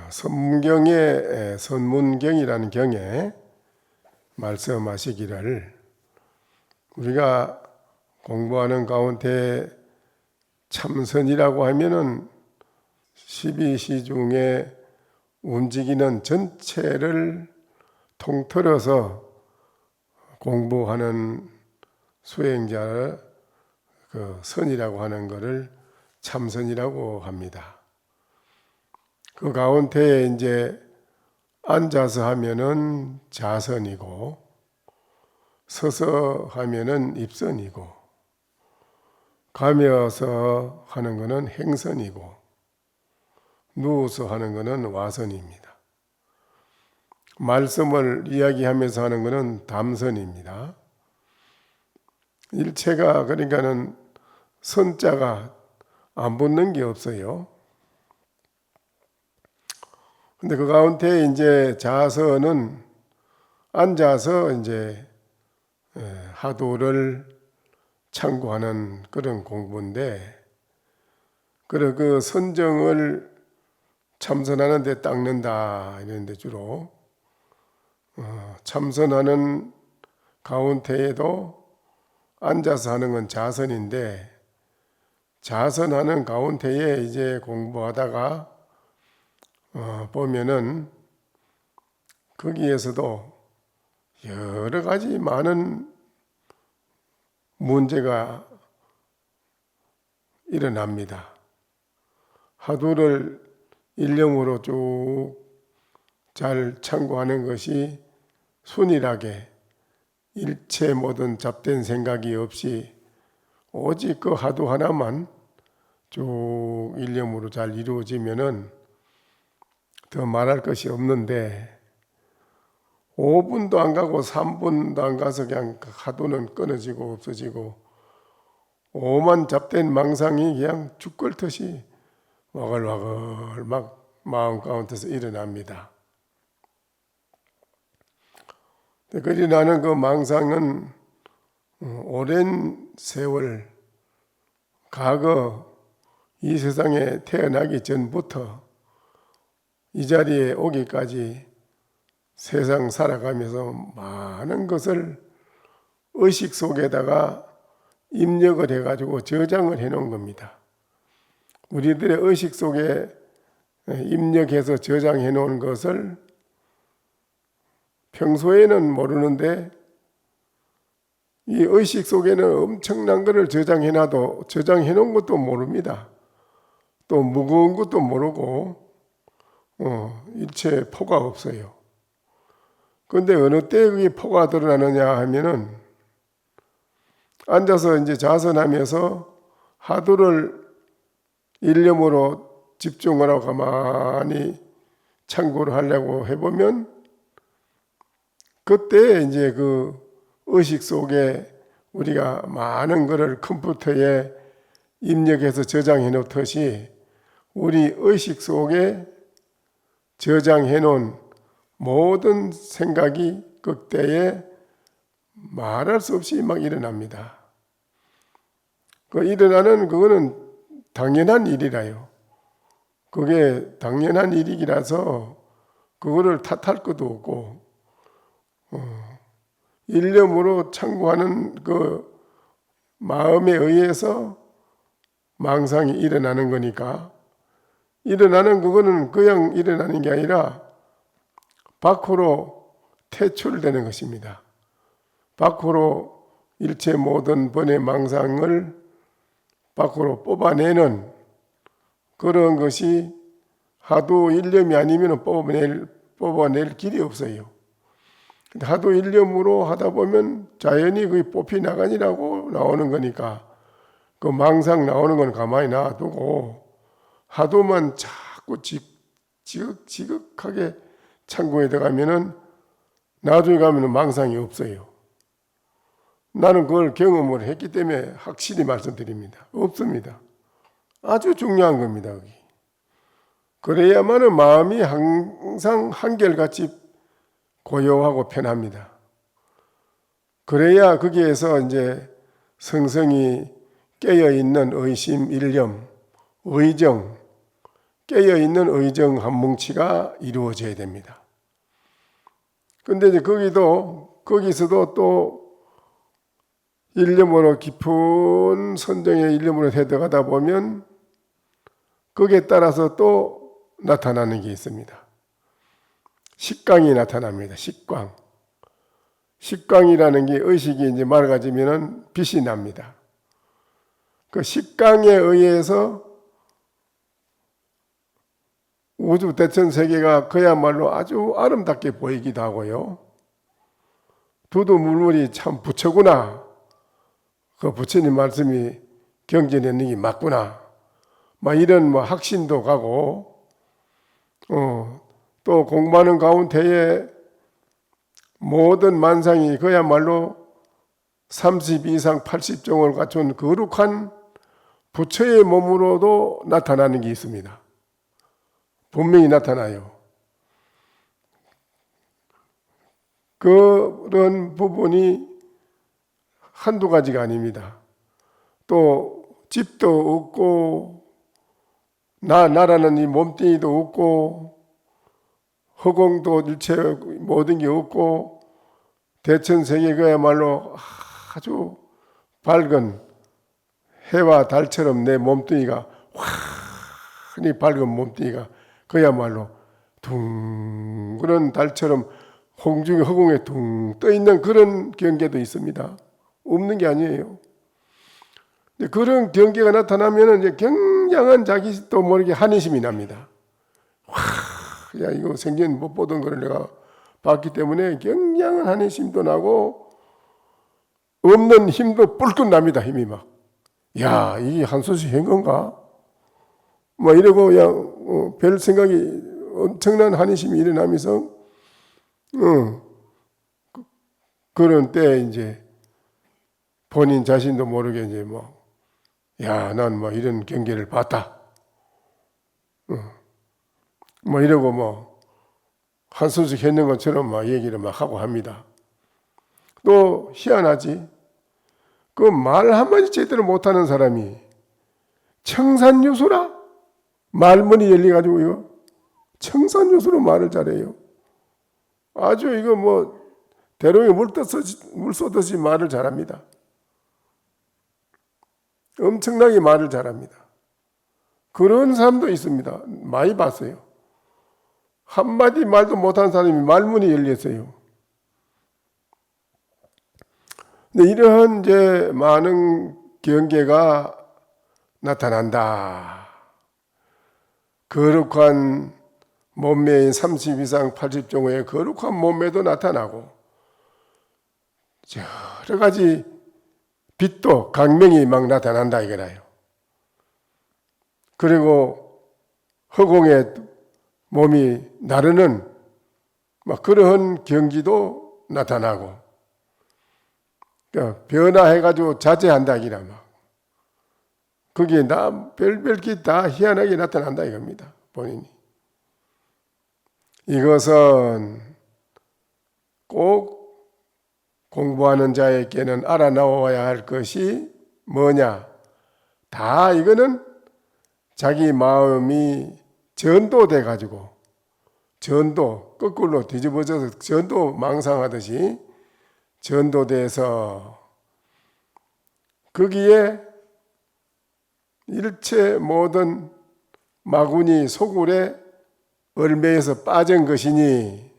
성경의 선문경이라는 경에 말씀하시기를 우리가 공부하는 가운데 참선이라고 하면은 12시 중에 움직이는 전체를 통틀어서 공부하는 수행자를 그 선이라고 하는 것을 참선이라고 합니다. 그 가운데 이제 앉아서 하면은 자선이고, 서서 하면은 입선이고, 가면서 하는 것은 행선이고, 누워서 하는 것은 와선입니다. 말씀을 이야기하면서 하는 것은 담선입니다. 일체가 그러니까는 선자가 안 붙는 게 없어요. 근데 그 가운데 이제 자선은 앉아서 이제 하도를 참고하는 그런 공부인데, 그래 그 선정을 참선하는 데 닦는다 이런데 주로 참선하는 가운데에도 앉아서 하는 건 자선인데, 자선하는 가운데에 이제 공부하다가 보면은 거기에서도 여러 가지 많은 문제가 일어납니다. 하도를 일념으로 쭉 잘 참고하는 것이 순일하게 일체 모든 잡된 생각이 없이 오직 그 하도 하나만 쭉 일념으로 잘 이루어지면은 더 말할 것이 없는데, 5분도 안 가고 3분도 안 가서 그냥 하도는 끊어지고 없어지고 오만 잡된 망상이 그냥 죽걸듯이 와글와글 막 마음 가운데서 일어납니다. 그리 나는 그 망상은 오랜 세월, 과거 이 세상에 태어나기 전부터 이 자리에 오기까지 세상 살아가면서 많은 것을 의식 속에다가 입력을 해가지고 저장을 해놓은 겁니다. 우리들의 의식 속에 입력해서 저장해 놓은 것을 평소에는 모르는데, 이 의식 속에는 엄청난 것을 저장해 놔도 저장해 놓은 것도 모릅니다. 또 무거운 것도 모르고 일체 포가 없어요. 그런데 어느 때 그게 포가 드러나느냐 하면은 앉아서 이제 자선하면서 하도를 일념으로 집중을 하고 가만히 참고를 하려고 해보면, 그때 이제 그 의식 속에 우리가 많은 것을 컴퓨터에 입력해서 저장해 놓듯이 우리 의식 속에 저장해 놓은 모든 생각이 그때에 말할 수 없이 막 일어납니다. 그 일어나는 그거는 당연한 일이라요. 그게 당연한 일이라서 그거를 탓할 것도 없고, 일념으로 참고하는 그 마음에 의해서 망상이 일어나는 거니까, 일어나는 그거는 그냥 일어나는 게 아니라 밖으로 퇴출되는 것입니다. 밖으로 일체 모든 번의 망상을 밖으로 뽑아내는 그런 것이 하도 일념이 아니면 뽑아낼 길이 없어요. 하도 일념으로 하다 보면 자연히 그게 뽑히 나가니라고 나오는 거니까, 그 망상 나오는 건 가만히 놔두고 하도만 자꾸 지극하게 참고에 들어가면은 나중에 가면은 망상이 없어요. 나는 그걸 경험을 했기 때문에 확실히 말씀드립니다. 없습니다. 아주 중요한 겁니다. 여기. 그래야만은 마음이 항상 한결같이 고요하고 편합니다. 그래야 거기에서 이제 성성이 깨어있는 의심, 일념, 의정, 깨어있는 의정 한 뭉치가 이루어져야 됩니다. 근데 이제 거기서도 또 일념으로 깊은 선정의 일념으로 해들어가다 보면 거기에 따라서 또 나타나는 게 있습니다. 식광이 나타납니다. 식광이라는 게 의식이 이제 맑아지면은 빛이 납니다. 그 식광에 의해서 우주 대천 세계가 그야말로 아주 아름답게 보이기도 하고요. 두두물물이 참 부처구나. 그 부처님 말씀이 경전했는 게 맞구나. 막 이런 확신도 가고, 또 공부하는 가운데에 모든 만상이 그야말로 30 이상 80종을 갖춘 거룩한 부처의 몸으로도 나타나는 게 있습니다. 분명히 나타나요. 그런 부분이 한두 가지가 아닙니다. 또 집도 없고 나라는 이 몸뚱이도 없고 허공도 일체 모든 게 없고 대천세계 그야말로 아주 밝은 해와 달처럼 내 몸뚱이가 환히 밝은 몸뚱이가 그야말로 둥그런 달처럼 홍중의 허공에 둥 떠있는 그런 경계도 있습니다. 없는 게 아니에요. 그런 경계가 나타나면 이제 굉장한 자기도 모르게 한의심이 납니다. 야, 이거 생전 못 보던 걸 내가 봤기 때문에 굉장한 한의심도 나고 없는 힘도 뿔끝 납니다. 힘이 막. 야, 이게 한소식 한 건가? 막 이러고 그냥 별 생각이 엄청난 한의심이 일어나면서 그런 때 이제 본인 자신도 모르게 이제 야, 난 이런 경계를 봤다. 이러고 한소식 했는 것처럼 얘기를 막 하고 합니다. 또 희한하지. 그 말 한마디 제대로 못하는 사람이 청산유수라? 말문이 열려가지고 이거 청산유수로 말을 잘해요. 아주 이거 대롱에 물 쏟듯이 말을 잘합니다. 엄청나게 말을 잘합니다. 그런 사람도 있습니다. 많이 봤어요. 한마디 말도 못하는 사람이 말문이 열렸어요. 근데 이러한 이제 많은 경계가 나타난다. 거룩한 몸매인 30 이상 80종의 거룩한 몸매도 나타나고 여러 가지 빛도 강명이 막 나타난다 이거라요. 그리고 허공에 몸이 나르는 그러한 경지도 나타나고 그러니까 변화해가지고 자제한다 이라 그게 별별 게 다 희한하게 나타난다 이겁니다. 본인이. 이것은 꼭 공부하는 자에게는 알아나와야 할 것이 뭐냐? 다 이거는 자기 마음이 전도돼 가지고 전도 거꾸로 뒤집어져서 전도 망상하듯이 전도돼서 거기에 일체 모든 마구니 소굴에 얼매에서 빠진 것이니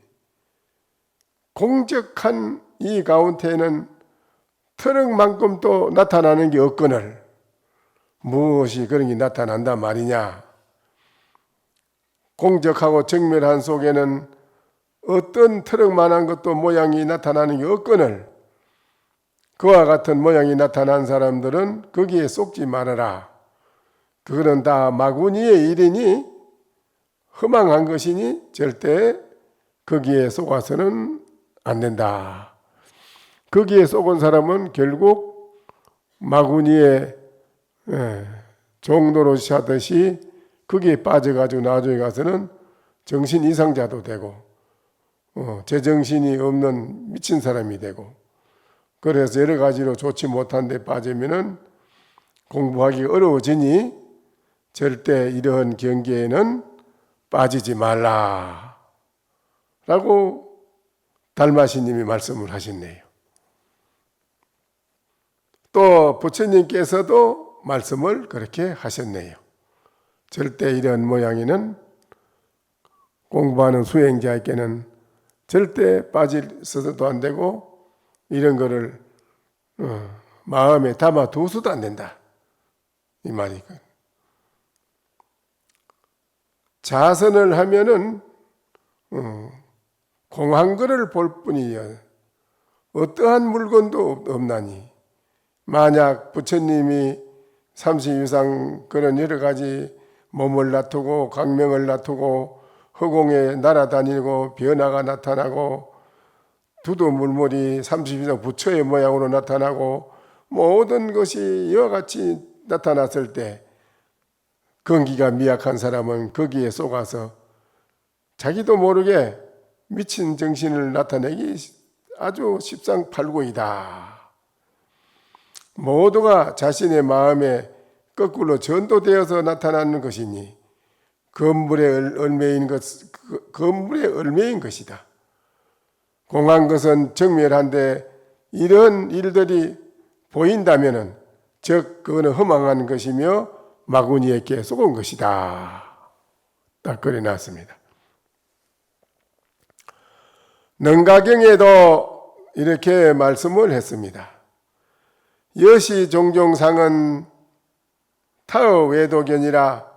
공적한 이 가운데에는 트럭만큼 또 나타나는 게 없거늘 무엇이 그런 게 나타난단 말이냐. 공적하고 정밀한 속에는 어떤 트럭만한 것도 모양이 나타나는 게 없거늘 그와 같은 모양이 나타난 사람들은 거기에 속지 말아라. 그거는 다 마구니의 일이니 허망한 것이니 절대 거기에 속아서는 안 된다. 거기에 속은 사람은 결국 마구니의 종노릇 하듯이 거기에 빠져가지고 나중에 가서는 정신 이상자도 되고 제정신이 없는 미친 사람이 되고 그래서 여러 가지로 좋지 못한 데 빠지면은 공부하기 어려워지니 절대 이러한 경계에는 빠지지 말라 라고 달마시님이 말씀을 하셨네요. 또 부처님께서도 말씀을 그렇게 하셨네요. 절대 이런 모양에는 공부하는 수행자에게는 절대 빠져서도 안 되고 이런 거를 마음에 담아 두어서도 안 된다. 이 말이니까. 자선을 하면은 공한 거를 볼 뿐이야. 어떠한 물건도 없나니. 만약 부처님이 삼시유상 그런 여러 가지 몸을 놔두고 광명을 놔두고 허공에 날아다니고 변화가 나타나고 두두물물이 삼시유상 부처의 모양으로 나타나고 모든 것이 이와 같이 나타났을 때 건기가 미약한 사람은 거기에 속아서 자기도 모르게 미친 정신을 나타내기 아주 십상팔구이다. 모두가 자신의 마음에 거꾸로 전도되어서 나타나는 것이니 건물의 얼매인 것이다. 공한 것은 정멸한데 이런 일들이 보인다면은 즉 그거는 허망한 것이며 마구니에게 속은 것이다. 딱 그래 놨습니다. 능가경에도 이렇게 말씀을 했습니다. 여시 종종상은 타의 외도견이라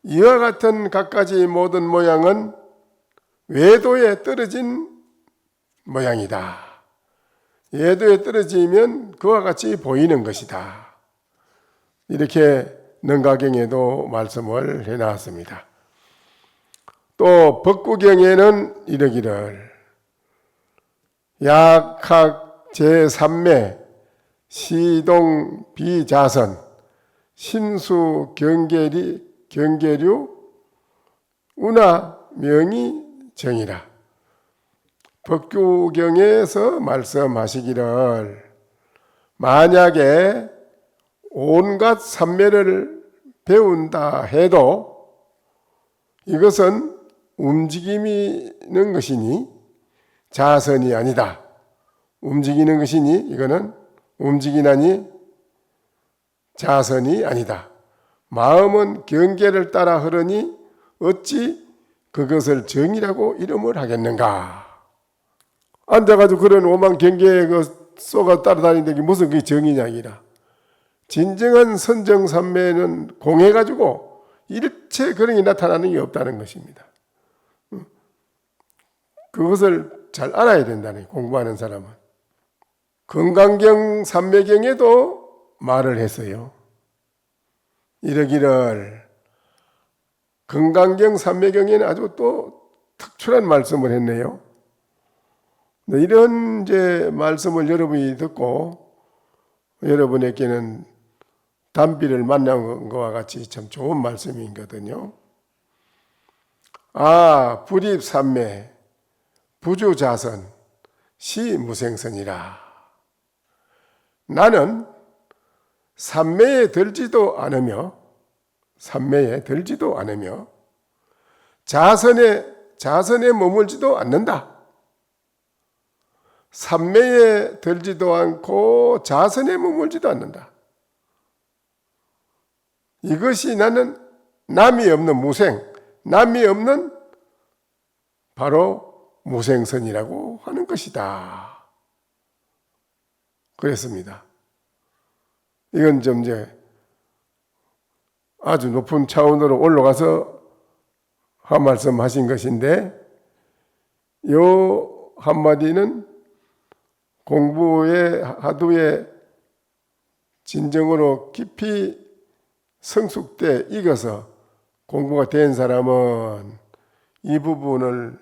이와 같은 갖가지 모든 모양은 외도에 떨어진 모양이다. 외도에 떨어지면 그와 같이 보이는 것이다. 이렇게 능가경에도 말씀을 해놨습니다. 또 법구경에는 이러기를 약학 제3매 시동 비자선 심수 경계류 운하 명의 정이라. 법규경에서 말씀하시기를 만약에 온갖 삼매를 배운다 해도 이것은 움직이는 것이니 자선이 아니다. 움직이는 것이니 이거는 움직이나니 자선이 아니다. 마음은 경계를 따라 흐르니 어찌 그것을 정이라고 이름을 하겠는가. 앉아가지고 그런 오만 경계에 쏘가 따라다니는데 무슨 그게 정이냐 이라. 진정한 선정삼매는 공해가지고 일체 그런 게 나타나는 게 없다는 것입니다. 그것을 잘 알아야 된다는 공부하는 사람은. 건강경 삼매경에도 말을 했어요. 이러기를 건강경 삼매경에는 아주 또 특출한 말씀을 했네요. 이런 이제 말씀을 여러분이 듣고 여러분에게는 단비를 만난 것과 같이 참 좋은 말씀이거든요. 아, 불입삼매 부주자선 시무생선이라. 나는 삼매에 들지도 않으며 자선에 머물지도 않는다. 삼매에 들지도 않고 자선에 머물지도 않는다. 이것이 나는 남이 없는 무생, 남이 없는 바로 무생선이라고 하는 것이다. 그랬습니다. 이건 좀 이제 아주 높은 차원으로 올라가서 한 말씀 하신 것인데, 요 한마디는 공부의 하두에 진정으로 깊이 성숙돼 익어서 공부가 된 사람은 이 부분을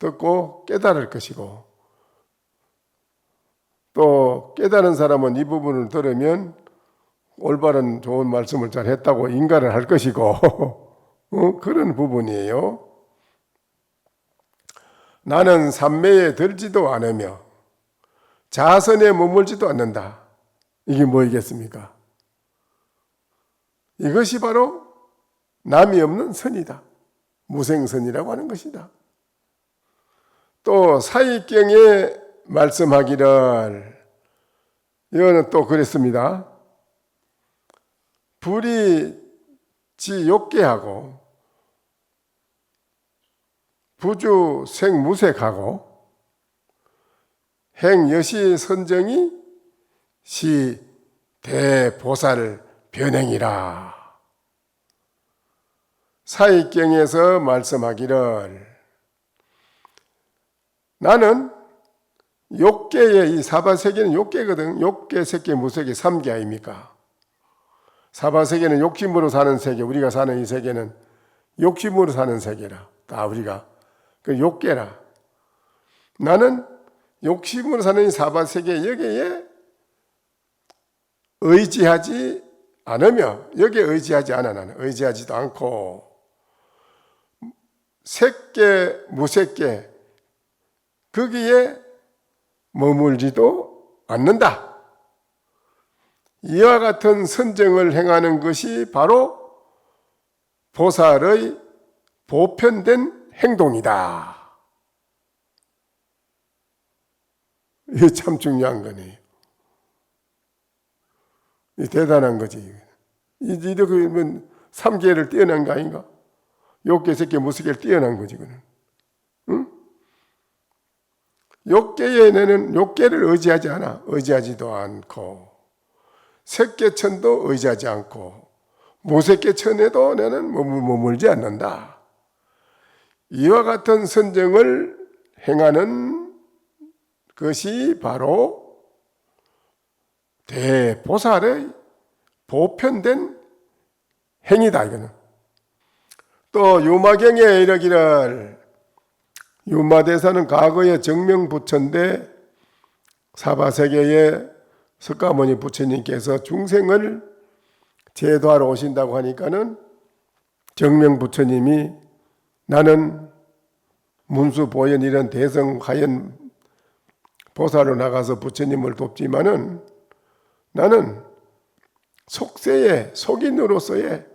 듣고 깨달을 것이고, 또 깨달은 사람은 이 부분을 들으면 올바른 좋은 말씀을 잘 했다고 인가를 할 것이고 그런 부분이에요. 나는 삼매에 들지도 않으며 자선에 머물지도 않는다. 이게 뭐이겠습니까? 이것이 바로 남이 없는 선이다. 무생선이라고 하는 것이다. 또 사익경에 말씀하기를, 이거는 또 그랬습니다. 불이 지 욕계하고 부주 생무색하고 행여시 선정이 시 대보살 변행이라. 사익경에서 말씀하기를, 나는 욕계의 이 사바세계는 욕계거든. 욕계, 색계, 무색계 3계 아닙니까? 사바세계는 욕심으로 사는 세계, 우리가 사는 이 세계는 욕심으로 사는 세계라. 다 우리가 그 욕계라. 나는 욕심으로 사는 이 사바세계 여기에 의지하지 않으며, 여기에 의지하지 않아. 나는 의지하지도 않고 색계, 무색계 거기에 머물지도 않는다. 이와 같은 선정을 행하는 것이 바로 보살의 보편된 행동이다. 이게 참 중요한 거네요. 이 대단한 거지. 이렇게 보면 3계를 뛰어난 거 아닌가? 욕계, 색계, 무색계를 뛰어난 거지, 그는. 응? 욕계에는 욕계를 의지하지 않아. 의지하지도 않고, 색계천도 의지하지 않고, 무색계천에도 나는 머물지 않는다. 이와 같은 선정을 행하는 것이 바로 대보살의 보편된 행위다, 이거는. 또 유마경에 이르기를, 유마대사는 과거의 정명부처인데 사바세계의 석가모니 부처님께서 중생을 제도하러 오신다고 하니까는 정명부처님이 나는 문수보현 이런 대성하연 보살로 나가서 부처님을 돕지만은 나는 속세의 속인으로서의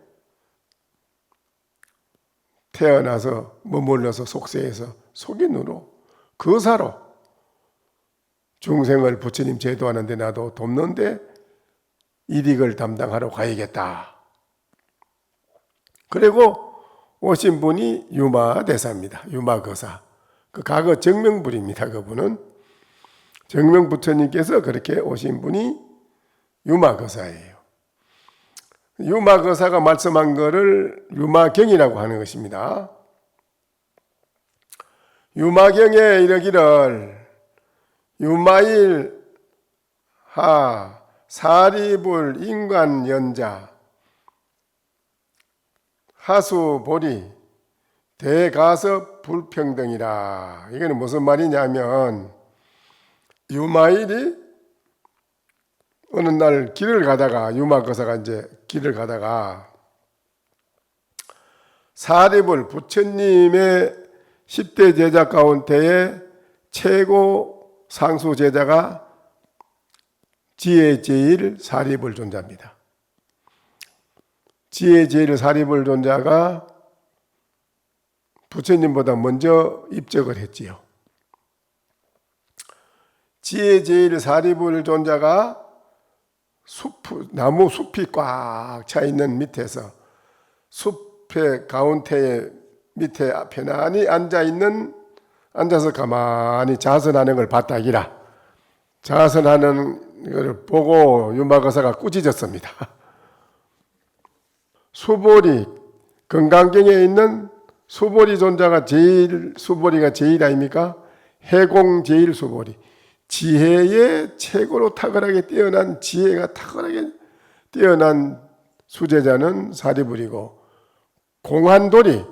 태어나서 머물러서 속세에서 속인으로 거사로 중생을 부처님 제도하는데 나도 돕는데 일익을 담당하러 가야겠다. 그리고 오신 분이 유마대사입니다. 유마거사. 그 과거 정명불입니다. 그분은 정명부처님께서 그렇게 오신 분이 유마거사예요. 유마거사가 말씀한 것을 유마경이라고 하는 것입니다. 유마경에 이르기를 유마일 하 사리불 인관연자 하수보리 대가섭 불평등이라. 이거는 무슨 말이냐면 유마일이 어느 날 길을 가다가 유마거사가 이제 길을 가다가 사리불 부처님의 10대 제자 가운데에 최고 상수 제자가 지혜 제일 사리불 존자입니다. 지혜 제일 사리불 존자가 부처님보다 먼저 입적을 했지요. 지혜 제일 사리불 존자가 나무 숲이 꽉 차 있는 밑에서 숲의 가운데에 밑에 편안히 앉아서 가만히 자선하는 걸 봤다기라. 자선하는 것을 보고 유마거사가 꾸짖었습니다. 수보리, 건강경에 있는 수보리 존자가 수보리가 제일 아닙니까? 해공 제일 수보리. 지혜의 최고로 탁월하게 뛰어난 지혜가 탁월하게 뛰어난 수제자는 사리불이고, 공한돌이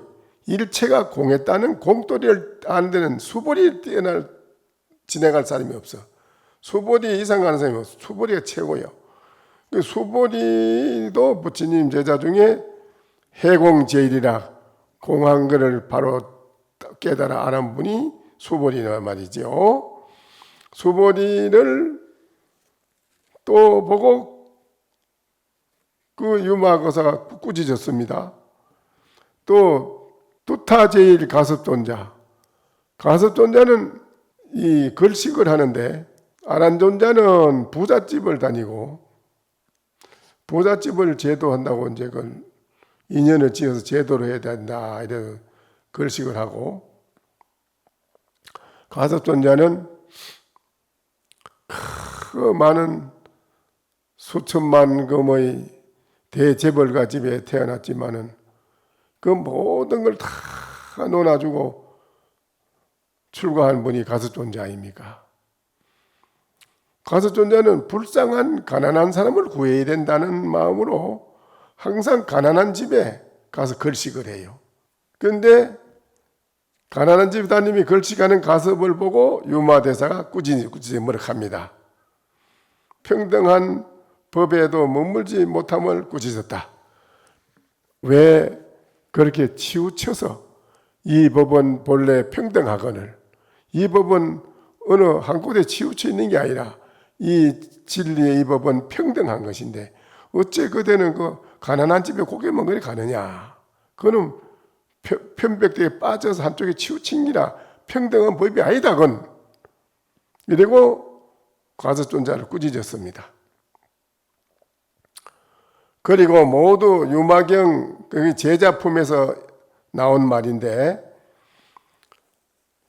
일체가 공했다는 공돌이를 아는 데는 수보리 지나갈 사람이 없어. 수보리 이상 가는 사람이 없어. 수보리가 최고예요. 수보리도 부처님 제자 중에 해공제일이라 공한 것을 바로 깨달아 아는 분이 수보리란 말이죠. 수보리를 또 보고 그 유마거사가 꾸짖었습니다. 또 두타제일 가섭존자. 가섭존자는 이 걸식을 하는데 아란존자는 부잣집을 다니고 부잣집을 제도한다고 이제 그 인연을 지어서 제도를 해야 된다 이런 걸식을 하고, 가섭존자는 그 많은 수천만 금의 대재벌가 집에 태어났지만은 그 모든 걸 다 놓아주고 출가한 분이 가섭존자 아닙니까? 가섭존자는 불쌍한 가난한 사람을 구해야 된다는 마음으로 항상 가난한 집에 가서 걸식을 해요. 그런데 가난한 집 따님이 걸식하는 가섭을 보고 유마대사가 꾸짖어 머쓱합니다. 평등한 법에도 머물지 못함을 꾸짖었다. 왜 그렇게 치우쳐서 이 법은 본래 평등하거늘, 이 법은 어느 한 곳에 치우쳐 있는 게 아니라 이 진리의 이 법은 평등한 것인데 어째 그대는 그 가난한 집에 고개만 그리 가느냐. 그는 편백대에 빠져서 한쪽에 치우친 기라 평등한 법이 아니다 건. 이러고 가섭존자를 꾸짖었습니다. 그리고 모두 유마경 제자품에서 나온 말인데,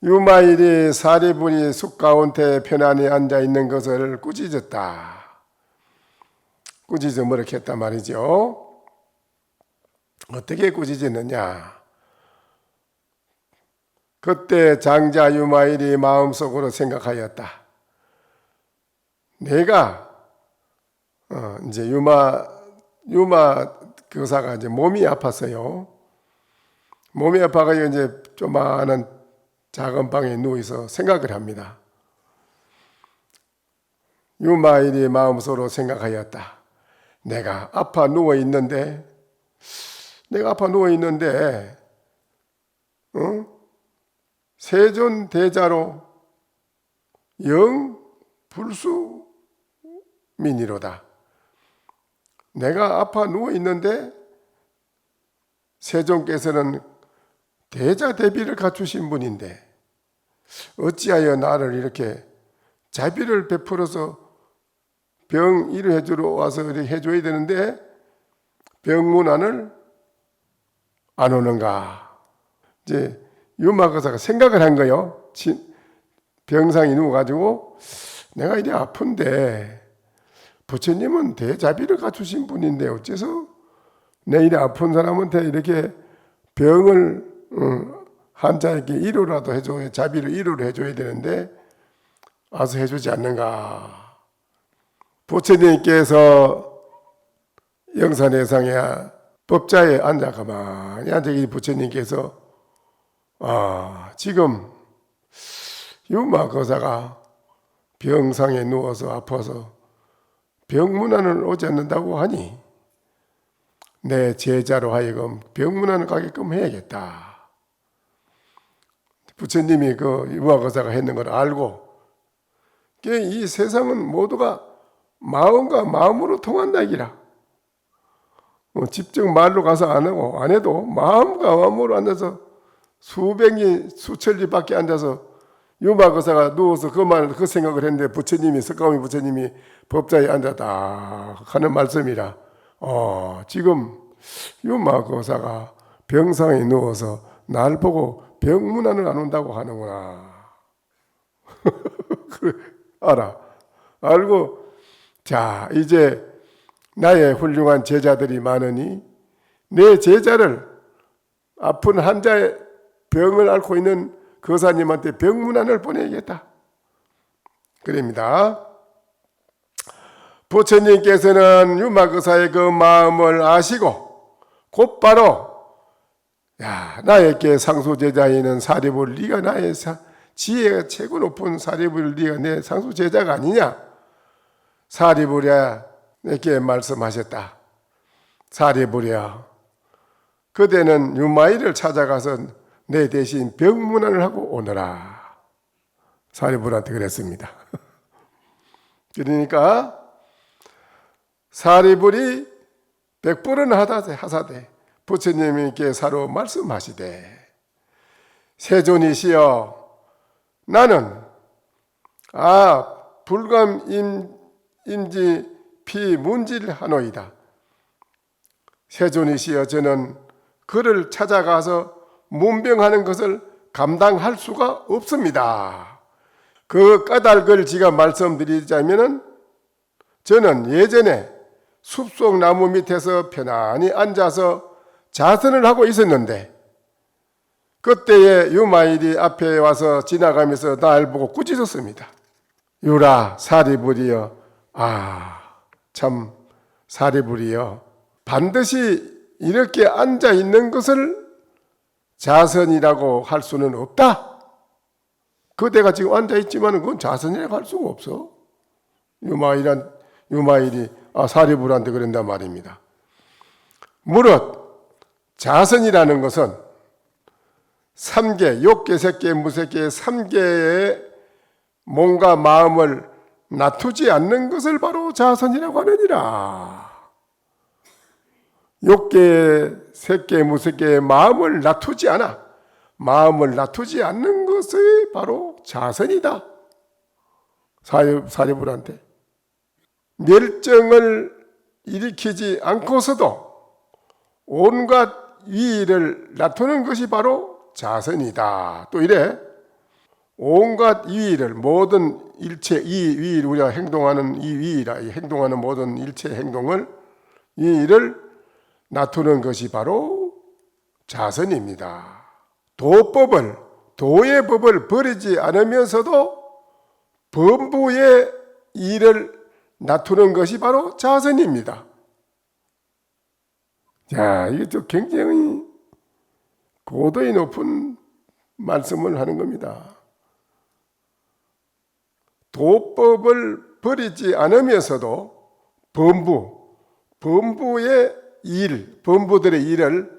유마일이 사리불이 숲 가운데 편안히 앉아 있는 것을 꾸짖었다. 꾸짖어 머쓱했단 말이죠. 어떻게 꾸짖었느냐? 그때 장자 유마일이 마음속으로 생각하였다. 내가 이제 유마 교사가 이제 몸이 아팠어요. 몸이 아파가지고 이제 조그마한 작은 방에 누워서 생각을 합니다. 유마일이 마음속으로 생각하였다. 내가 아파 누워 있는데, 세존대자로 영 불수민이로다. 내가 아파 누워 있는데 세존께서는 대자 대비를 갖추신 분인데 어찌하여 나를 이렇게 자비를 베풀어서 병 이를 해주러 와서 이렇게 해줘야 되는데 병문안을 안 오는가. 이제 유마거사가 생각을 한 거예요. 병상이 누워가지고 내가 이래 아픈데 부처님은 대자비를 갖추신 분인데 어째서 내 이래 아픈 사람한테 이렇게 병을 환자에게 위로라도 해줘야, 자비를 위로를 해줘야 되는데 와서 해주지 않는가. 부처님께서 영산회상에 법자에 앉아 가만히 앉아 계신 부처님께서 지금 유마거사가 병상에 누워서 아파서 병문안을 오지 않는다고 하니 내 제자로 하여금 병문안을 가게끔 해야겠다. 부처님이 그 유마거사가 했는 걸 알고, 이 세상은 모두가 마음과 마음으로 통한다 이기라. 직접 말로 가서 안 하고 안 해도 마음과 마음으로 앉아서 수백리 수천리 밖에 앉아서 유마거사가 누워서 그 생각을 했는데 부처님이 석가모니 부처님이 법자에 앉았다 하는 말씀이라 지금 유마거사가 병상에 누워서 날 보고 병문안을 안 온다고 하는구나. 알고 자 이제 나의 훌륭한 제자들이 많으니 내 제자를 아픈 환자의 병을 앓고 있는 거사님한테 병문안을 보내야겠다. 그럽니다. 부처님께서는 유마거사의 그 마음을 아시고 곧바로 나에게 상수제자이는 사리불, 네가 나의 지혜가 최고 높은 사리불, 네가 내 상수제자가 아니냐. 사리불이야 내게 말씀하셨다. 사리불이야 그대는 유마일을 찾아가서 내 대신 병문안을 하고 오너라. 사리불한테 그랬습니다. 그러니까 사리불이 백불은 하사되 부처님께서로 말씀하시되 세존이시여 나는 불감 임지 피문질하노이다. 세존이시여 저는 그를 찾아가서 문병하는 것을 감당할 수가 없습니다. 그 까닭을 제가 말씀드리자면은 저는 예전에 숲속 나무 밑에서 편안히 앉아서 자선을 하고 있었는데 그때에 유마일이 앞에 와서 지나가면서 날 보고 꾸짖었습니다. 유라 사리불이여 참 사리불이여 반드시 이렇게 앉아 있는 것을 자선이라고 할 수는 없다. 그대가 지금 앉아 있지만 그건 자선이라고 할 수가 없어. 유마일이 사리불한테 그런단 말입니다. 무릇 자선이라는 것은 3개, 욕계, 색계, 무색계 3개의 몸과 마음을 놔두지 않는 것을 바로 자선이라고 하느니라. 욕계, 색계, 무색계의 마음을 놔두지 않아. 마음을 놔두지 않는 것이 바로 자선이다. 사리불한테. 멸정을 일으키지 않고서도 온갖 위의를 놔두는 것이 바로 자선이다. 또 이래 온갖 위의를 모든 일체 위의를 우리가 행동하는 이 위의라 행동하는 모든 일체 행동을 위의를 놔두는 것이 바로 자선입니다. 도의 법을 버리지 않으면서도 범부의 일을 놔두는 것이 바로 자선입니다. 자, 이게 또 굉장히 고도의 높은 말씀을 하는 겁니다. 도법을 버리지 않으면서도 범부의 일, 범부들의 일을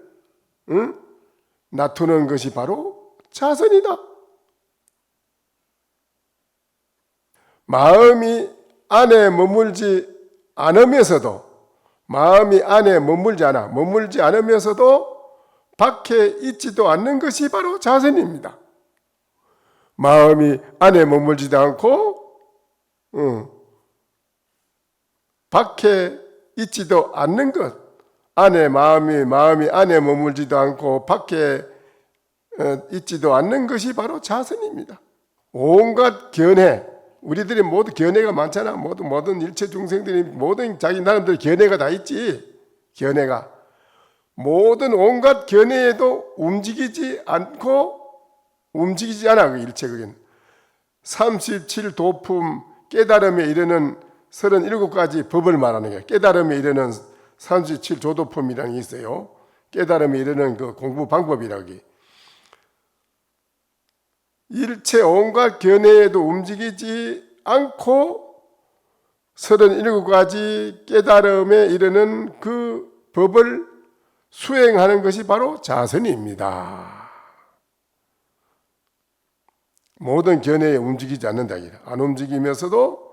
놔두는 것이 바로 자선이다. 마음이 안에 머물지 않으면서도 마음이 안에 머물지 않으면서도 밖에 있지도 않는 것이 바로 자선입니다. 마음이 안에 머물지도 않고 밖에 있지도 않는 것, 안에 마음이 안에 머물지도 않고 밖에 있지도 않는 것이 바로 자선입니다. 온갖 견해, 우리들이 모두 견해가 많잖아. 모든 일체 중생들이 모든 자기 나름대로 견해가 다 있지. 견해가 모든 온갖 견해에도 움직이지 않아. 그 일체 그게 37도품 깨달음에 이르는 37가지 법을 말하는 거예요. 깨달음에 이르는 37조도품이라는 게 있어요. 깨달음에 이르는 그 공부 방법이라기. 일체 온갖 견해에도 움직이지 않고 37가지 깨달음에 이르는 그 법을 수행하는 것이 바로 자선입니다. 모든 견해에 움직이지 않는다. 안 움직이면서도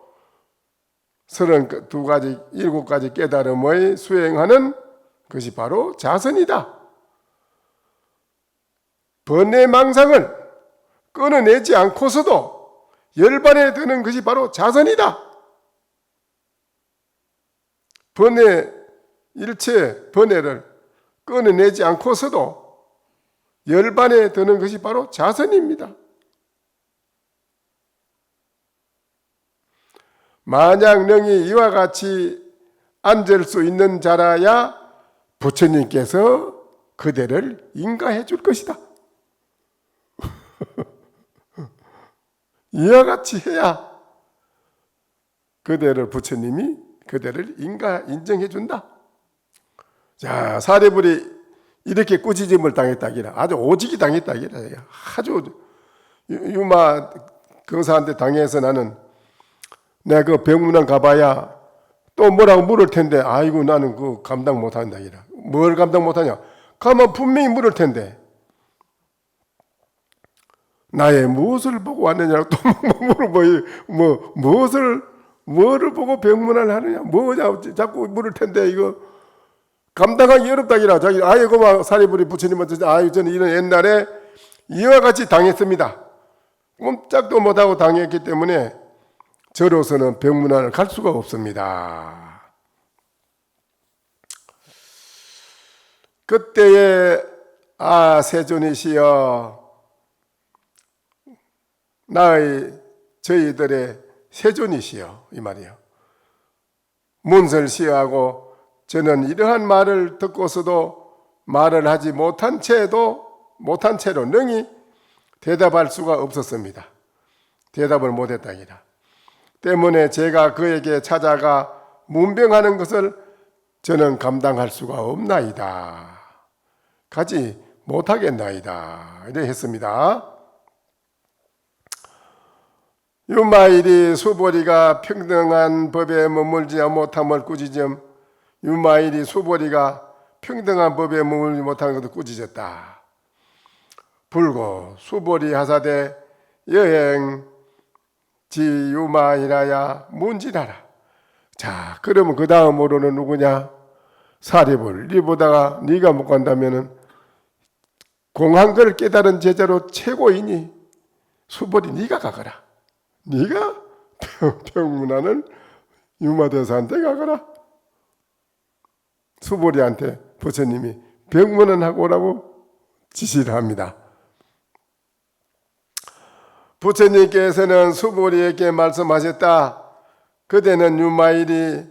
32가지, 7가지 깨달음의 수행하는 것이 바로 자선이다. 번뇌망상을 끊어내지 않고서도 열반에 드는 것이 바로 자선이다. 일체 번뇌를 끊어내지 않고서도 열반에 드는 것이 바로 자선입니다. 만약 능히 이와 같이 앉을 수 있는 자라야 부처님께서 그대를 인가해 줄 것이다. 이와 같이 해야 부처님이 그대를 인정해 준다. 자, 사리불이 이렇게 꾸짖음을 당했다기라. 아주 오직이 당했다기라. 아주 유마 거사한테 당해서 나는 내가 그 병문안 가봐야 또 뭐라고 물을 텐데 아이고 나는 그 감당 못한다. 뭘 감당 못하냐? 가면 분명히 물을 텐데 나의 무엇을 보고 왔느냐고 또 뭐를 보고 병문안을 하느냐? 뭐냐? 자꾸 물을 텐데 이거 감당하기 어렵다기라. 자기 아이고 막 사리부리 부처님한테 아유 저는 이런 옛날에 이와 같이 당했습니다. 꼼짝도 못하고 당했기 때문에 저로서는 병문안을 갈 수가 없습니다. 그때에 세존이시여 저희들의 세존이시여 이 말이요. 문설시하고 저는 이러한 말을 듣고서도 말을 하지 못한 채로 능히 대답할 수가 없었습니다. 대답을 못했다기라. 때문에 제가 그에게 찾아가 문병하는 것을 저는 감당할 수가 없나이다. 가지 못하겠나이다. 이렇게 했습니다. 유마일이 수보리가 평등한 법에 머물지 못함을 꾸짖음. 유마일이 수보리가 평등한 법에 머물지 못하는 것도 꾸짖었다. 불고 수보리 하사대 여행 지 유마일하야 문지라라. 자, 그러면 그 다음으로는 누구냐? 사리불. 네 보다가 네가 못 간다면은 공한 걸 깨달은 제자로 최고이니 수보리 네가 가거라. 네가 평문안을 유마대사한테 가거라. 수보리한테 부처님이 병문안하고 오라고 지시를 합니다. 부처님께서는 수보리에게 말씀하셨다. 그대는 유마일이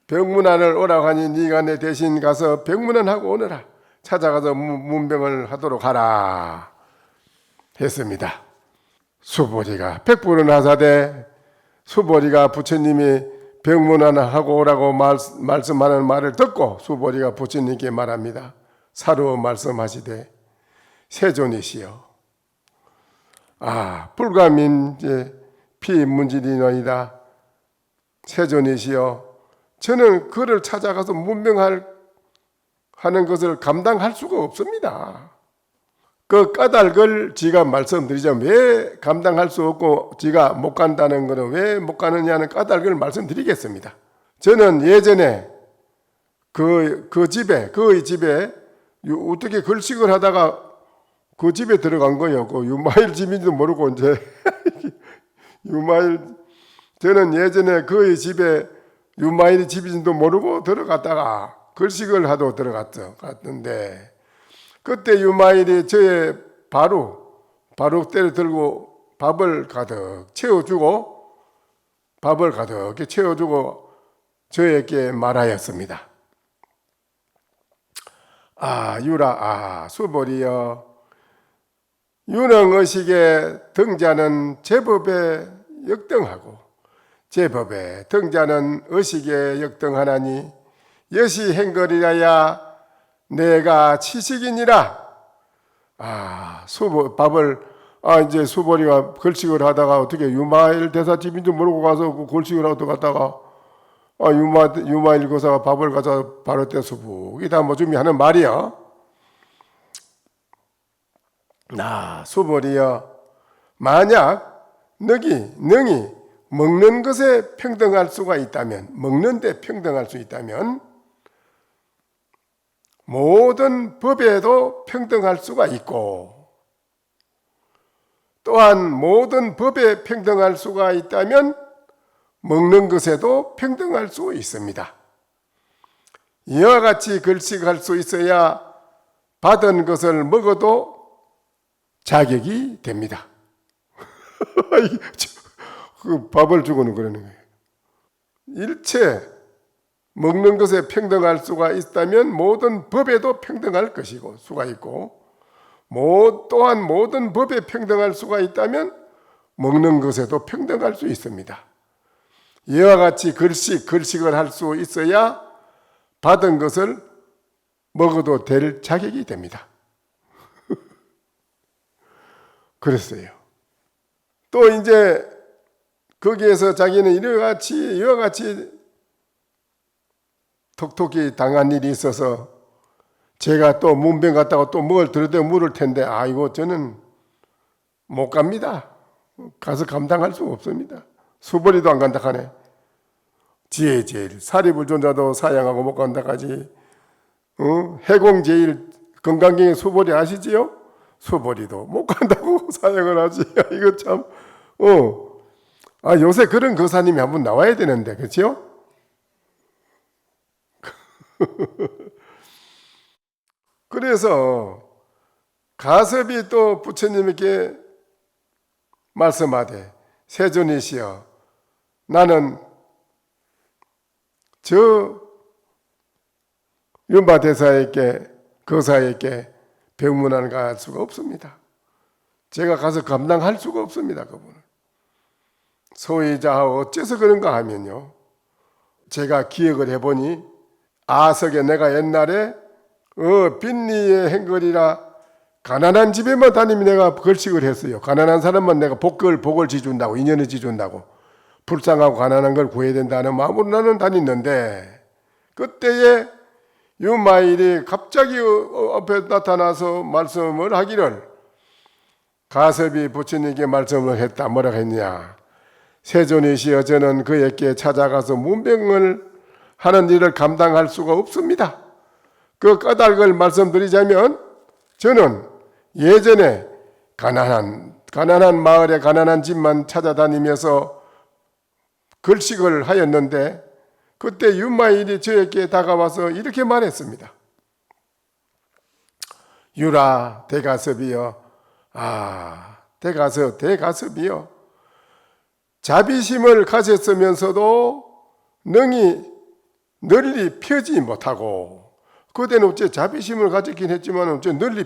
병문안을 오라고 하니 네가 내 대신 가서 병문안하고 오너라. 찾아가서 문병을 하도록 하라 했습니다. 수보리가 백불은 하사대 수보리가 부처님이 병문안하고 오라고 말씀하는 말을 듣고 수보리가 부처님께 말합니다. 사루어 말씀하시되 세존이시여 불가민제 피문질이너이다. 세존이시여 저는 그를 찾아가서 문명하는 것을 감당할 수가 없습니다. 그 까닭을 지가 말씀드리자면 왜 감당할 수 없고 지가 못 간다는 것은 왜 못 가느냐는 까닭을 말씀드리겠습니다. 저는 예전에 그의 집에 어떻게 글식을 하다가 그 집에 들어간 거예요. 그 유마일 집인지도 모르고 이제 저는 예전에 그의 집에 유마일이 집인지도 모르고 들어갔다가 글식을 하러 갔는데 그때 유마일이 저의 바룩대를 들고 밥을 가득 채워주고 저에게 말하였습니다. 수보리여 유능의식의 등자는 제법에 역등하고 제법에 등자는 의식에 역등하나니 여시 행거리라야 내가 치식이니라. 이제 수보리가 글식을 하다가 어떻게 유마일 대사 집인지 모르고 가서 그 글식을 하러 갔다가 유마일 거사가 밥을 가서 바로 때 수북이 다 뭐 준비하는 말이야. 수보리여 만약 능히 먹는 것에 평등할 수가 있다면 먹는 데 평등할 수 있다면 모든 법에도 평등할 수가 있고 또한 모든 법에 평등할 수가 있다면 먹는 것에도 평등할 수 있습니다. 이와 같이 글식할 수 있어야 받은 것을 먹어도 자격이 됩니다. 그 밥을 주고는 그러는 거예요. 일체 먹는 것에 평등할 수가 있다면 모든 법에도 평등할 것이고 수가 있고 또한 모든 법에 평등할 수가 있다면 먹는 것에도 평등할 수 있습니다. 이와 같이 글식을 할 수 있어야 받은 것을 먹어도 될 자격이 됩니다. 그랬어요. 또 이제 거기에서 자기는 이와 같이 톡톡히 당한 일이 있어서 제가 또 문병 갔다가 또 뭘 들어대 물을 텐데 이거 저는 못 갑니다. 가서 감당할 수 없습니다. 수보리도 안 간다 하네. 지혜제일, 사리불존자도 사양하고 못 간다까지, 해공제일, 건강경의 수보리 아시지요? 수보리도 못 간다고 사양을 하지. 이거 참, 요새 그런 거사님이 한번 나와야 되는데, 그렇죠? 그래서 가섭이 또 부처님에게 말씀하되, 세존이시여, 나는 저 윤바대사에게, 거사에게 병문안 갈 수가 없습니다. 제가 가서 감당할 수가 없습니다. 그분은. 소위자 어째서 그런가 하면요, 제가 기억을 해보니 아석에 내가 옛날에 빈리의 행거리라 가난한 집에만 다니면 내가 걸식을 했어요. 가난한 사람만 내가 복을 지준다고, 인연을 지준다고, 불쌍하고 가난한 걸 구해야 된다는 마음으로 나는 다녔는데, 그때에 유마일이 갑자기 앞에 나타나서 말씀을 하기를, 가섭이 부처님께 말씀을 했다. 뭐라고 했냐, 세존이시여, 저는 그에게 찾아가서 문병을 하는 일을 감당할 수가 없습니다. 그 까닭을 말씀드리자면, 저는 예전에 가난한 마을에 가난한 집만 찾아다니면서 걸식을 하였는데, 그때 윤마일이 저에게 다가와서 이렇게 말했습니다. 유라 대가섭이여, 대가섭이여, 자비심을 가졌으면서도 능히 널리 펴지 못하고, 그때는 어째 자비심을 가졌긴 했지만 어째 널리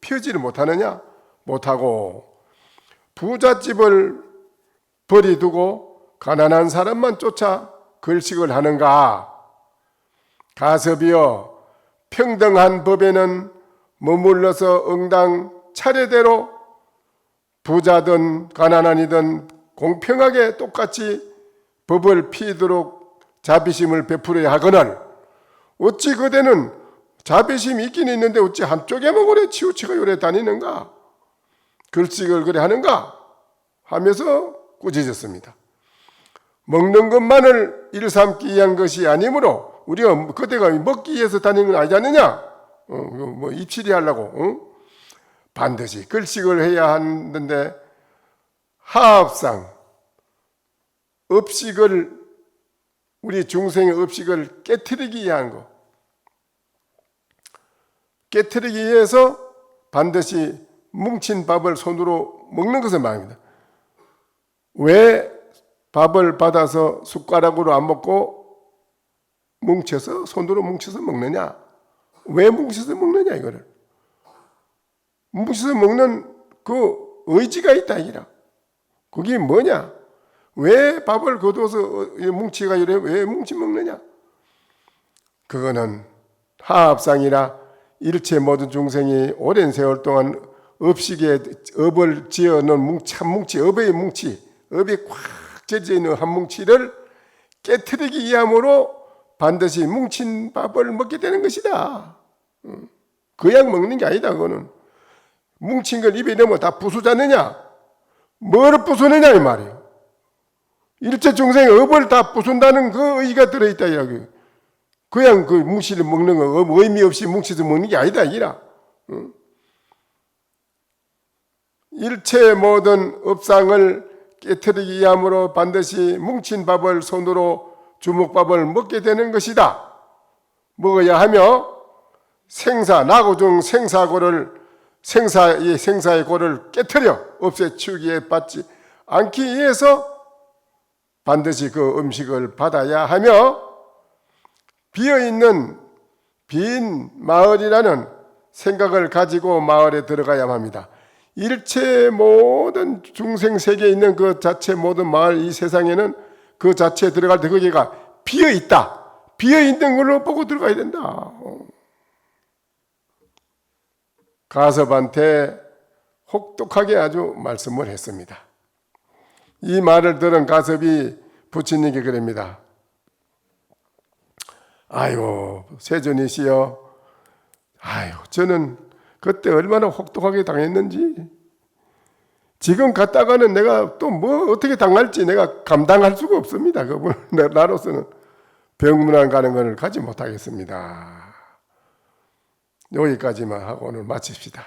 펴지를 못하느냐? 못하고, 부잣집을 버리두고 가난한 사람만 쫓아 걸식을 하는가? 가섭이여, 평등한 법에는 머물러서 응당 차례대로 부자든 가난한이든 공평하게 똑같이 법을 피도록 자비심을 베풀어야 하거늘, 어찌 그대는 자비심이 있긴 있는데 어찌 한쪽에만 그래 치우치고 요래 다니는가? 걸식을 그래 하는가? 하면서 꾸짖었습니다. 먹는 것만을 일삼기 위한 것이 아니므로 우리가 그때가 먹기 위해서 다니는 건 아니지 않느냐? 뭐 입칠이 하려고, 반드시 걸식을 해야 하는데, 하합상 업식을, 우리 중생의 업식을 깨트리기 위한 거, 깨트리기 위해서 반드시 뭉친 밥을 손으로 먹는 것을 말합니다. 왜 밥을 받아서 숟가락으로 안 먹고 뭉쳐서, 손으로 뭉쳐서 먹느냐? 왜 뭉쳐서 먹느냐? 이거를 뭉쳐서 먹는 그 의지가 있다 이라. 그게 뭐냐? 왜 밥을 거둬서 뭉치가 이래 왜 뭉치 먹느냐? 그거는 하합상이라 일체 모든 중생이 오랜 세월 동안 업식에 업을 지어놓은 한 뭉치, 업의 뭉치, 업이 꽉 젖어 있는 한 뭉치를 깨트리기 위함으로 반드시 뭉친 밥을 먹게 되는 것이다. 그냥 먹는 게 아니다. 그거는 뭉친 걸 입에 넣으면 다 부수자느냐? 뭐를 부수느냐 이 말이에요. 일체 중생의 업을 다 부순다는 그 의의가 들어있다 이야기. 그냥 그 뭉치를 먹는 거 의미 없이 뭉쳐서 먹는 게 아니다 이라. 일체 모든 업상을 깨트리기 위함으로 반드시 뭉친 밥을 손으로 주먹밥을 먹게 되는 것이다. 먹어야 하며 나고중 생사의 고를 깨트려 없애치우기에 받지 않기 위해서 반드시 그 음식을 받아야 하며, 비어있는 빈 마을이라는 생각을 가지고 마을에 들어가야 합니다. 일체 모든 중생 세계에 있는 그 자체 모든 마을, 이 세상에는 그 자체에 들어갈 때 거기가 비어있다. 비어있는 걸로 보고 들어가야 된다. 가섭한테 혹독하게 아주 말씀을 했습니다. 이 말을 들은 가섭이 부처님께 그럽니다. 아유, 세존이시여, 저는 그때 얼마나 혹독하게 당했는지, 지금 갔다가는 내가 또 뭐 어떻게 당할지 내가 감당할 수가 없습니다. 그분 나로서는 병문안 가는 것을 가지 못하겠습니다. 여기까지만 하고 오늘 마칩시다.